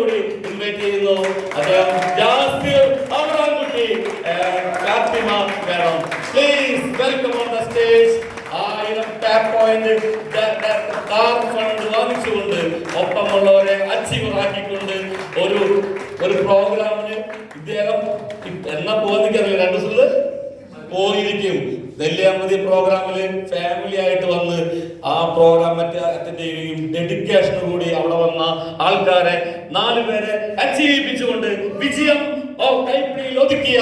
കൂടി ഇൻവൈറ്റ് ചെയ്യുന്നു. അദ്ദേഹം Jasir Avarankutty Fathima madam, please welcome on the stage. 1000 tap point fund വാങ്ങിച്ചുകൊണ്ട് ഒപ്പമുള്ളവരെ അച്ചീവർ ആക്കിക്കൊണ്ട് ഒരു പ്രോഗ്രാമിന് ഇദ്ദേഹം എന്നാ പോകാൻ 2 ദിവസം പോയിരിക്കും. നെല്ലിയാമ്പതി പ്രോഗ്രാമില് ഫാമിലി ആയിട്ട് വന്ന് ആ പ്രോഗ്രാം അറ്റൻഡ് ചെയ്യുകയും ഡെഡിക്കേഷന് കൂടി അവിടെ വന്ന ആൾക്കാരെ 4 പേരെ അച്ചീവിപ്പിച്ചുകൊണ്ട് വിജയം കൈപ്പിടിയിൽ ഒതുക്കിയ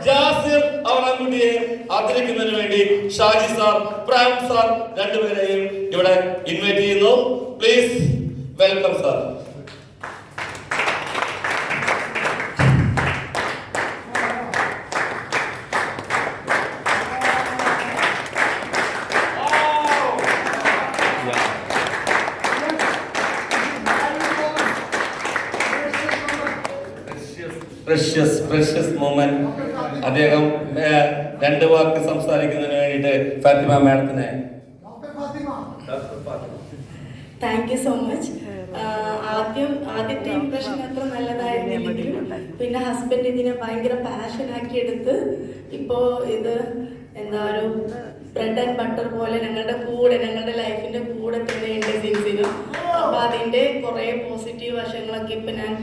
ജാസിർ അവറാൻകുട്ടിയെ ആദരിക്കുന്നതിന് വേണ്ടി ഷാജി സാർ, പ്രാം സാർ 2 പേരെയും ഇവിടെ ഇൻവൈറ്റ് ചെയ്യുന്നു. Please welcome sir. Precious moment. അദ്ദേഹം 2 വാക്ക് സംസാരിക്കുന്നതിന് വേണ്ടിയിട്ട് ഫാത്തിമ മാഡത്തിനെ. Thank you so much. ആദ്യത്തെ ഇംപ്രഷൻ അത്ര നല്ലതായിരുന്നില്ലെങ്കിലും പിന്നെ ഹസ്ബൻഡ് ഇതിനെ ഭയങ്കര പാഷനാക്കി എടുത്ത് ഇപ്പോൾ ഇത് ഒരു ബ്രെഡ് ആൻഡ് ബട്ടർ പോലെ ഞങ്ങളുടെ ലൈഫിന്റെ കൂടെ തന്നെയുണ്ട് സിൻസിനും. അപ്പോൾ അതിന്റെ കുറേ പോസിറ്റീവ് വശങ്ങളൊക്കെ ഇപ്പം ഞാൻ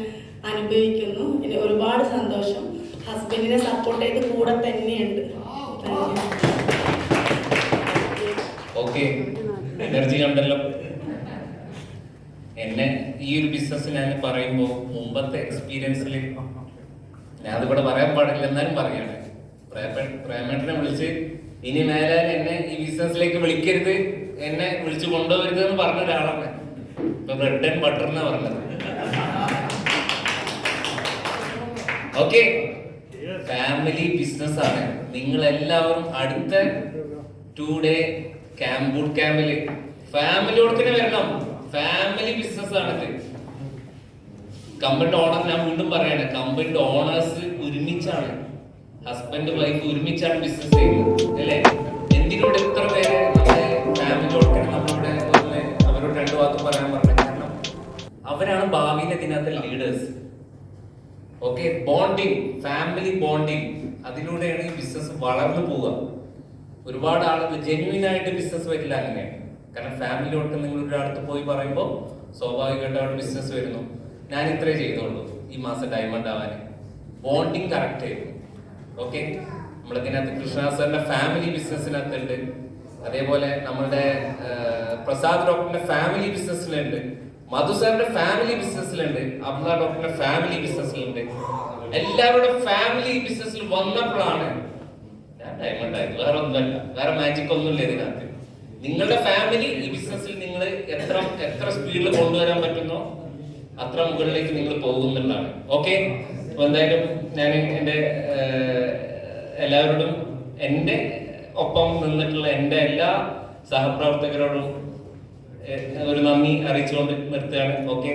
അനുഭവിക്കുന്നു. എനിക്ക് ഒരുപാട് സന്തോഷം. ഹസ്ബൻഡിനെ സപ്പോർട്ട് ചെയ്ത് കൂടെ തന്നെയുണ്ട്. ഓക്കെ, എനർജി കണ്ടല്ലോ. എന്നെ ഈ ഒരു ബിസിനസ് ഞാൻ പറയുമ്പോൾ മുമ്പത്തെ എക്സ്പീരിയൻസിൽ ഞാൻ അതിവിടെ പറയാൻ പാടില്ല, എന്നാലും പറയാണ്. പ്രേമേട്ടനെ വിളിച്ച് ഇനി മേലെ എന്നെ ഈ ബിസിനസ്സിലേക്ക് വിളിക്കരുത്, എന്നെ വിളിച്ചു കൊണ്ടുപോകരുത് എന്ന് പറഞ്ഞ ഒരാളാണ്. ഇപ്പൊ ബ്രെഡ് ആൻഡ് ബട്ടർ എന്നാ പറഞ്ഞത്. ഓക്കെ, ഫാമിലി ബിസിനസ് ആണ്. നിങ്ങൾ എല്ലാവരും അടുത്ത 2 ഡേ ബൂട്ട് ക്യാമ്പില് ഫാമിലിയോട് തന്നെ വരണം. ഫാമിലി ബിസിനസ് ആണിത്. കമ്പനിയുടെ ഓണർ, ഞാൻ വീണ്ടും പറയാണ്, കമ്പനിയുടെ ഓണേഴ്സ് ഒരുമിച്ചാണ്, ഹസ്ബൻഡ് വൈഫ് ഒരുമിച്ചാണ് ബിസിനസ് ചെയ്യുന്നത്, അല്ലേ? എന്തിനോട് എത്ര പേര് നമ്മുടെ ഫാമിലിയോട് നമ്മളിവിടെ അവരോട് 2 വാക്ക് പറയാൻ പറഞ്ഞത്? കാരണം അവരാണ് ഭാവിയിൽ ഇതിനകത്ത് leaders. Okay, bonding, family bonding, അതിലൂടെയാണ് ഈ ബിസിനസ് വളർന്നു പോവുക. ഒരുപാട് ആളുകൾ ജെന്യൂൻ ആയിട്ട് ബിസിനസ് വരില്ല അങ്ങനെയാണ്. കാരണം ഫാമിലിയോട്ട് നിങ്ങൾ ഒരാളത്ത് പോയി പറയുമ്പോൾ സ്വാഭാവികമായിട്ട് അവിടെ ബിസിനസ് വരുന്നു. ഞാൻ ഇത്രേ ചെയ്തോളൂ ഈ മാസം ഡയമണ്ട് ആവാൻ. ബോണ്ടിങ് കറക്റ്റ് ആയിരുന്നു. ഓക്കെ, നമ്മളിതിനകത്ത് കൃഷ്ണദാസറിന്റെ ഫാമിലി ബിസിനസ്സിനകത്തുണ്ട്. അതേപോലെ നമ്മളുടെ പ്രസാദ് ഡോക്ടറിന്റെ ഫാമിലി ബിസിനസ്സിലുണ്ട്, മധു സാറിന്റെ ഫാമിലി ബിസിനസ്സിലുണ്ട്, അബ്ദുള്ള ഡോക്ടറിന്റെ ഫാമിലി ബിസിനസ്സിലുണ്ട്. എല്ലാവരുടെ ഫാമിലി ബിസിനസ്സിൽ വന്നപ്പോഴാണ് ഞാൻ ഡയമണ്ട് ആയത്. വേറെ ഒന്നുമല്ല, വേറെ മാജിക് ഒന്നുമില്ല ഇതിനകത്ത്. നിങ്ങളുടെ ഫാമിലി ഈ ബിസിനസ്സിൽ നിങ്ങൾ എത്ര സ്പീഡിൽ കൊണ്ടുവരാൻ പറ്റുന്നോ അത്ര മുകളിലേക്ക് നിങ്ങൾ പോകുന്നുള്ളതാണ്. ഓക്കെ, അപ്പൊ എന്തായാലും ഞാൻ എൻ്റെ എല്ലാവരോടും എൻ്റെ ഒപ്പം നിന്നിട്ടുള്ള എൻ്റെ എല്ലാ സഹപ്രവർത്തകരോടും ഒരു നന്ദി അറിയിച്ചുകൊണ്ട് നിർത്തുകയാണ്. ഓക്കെ.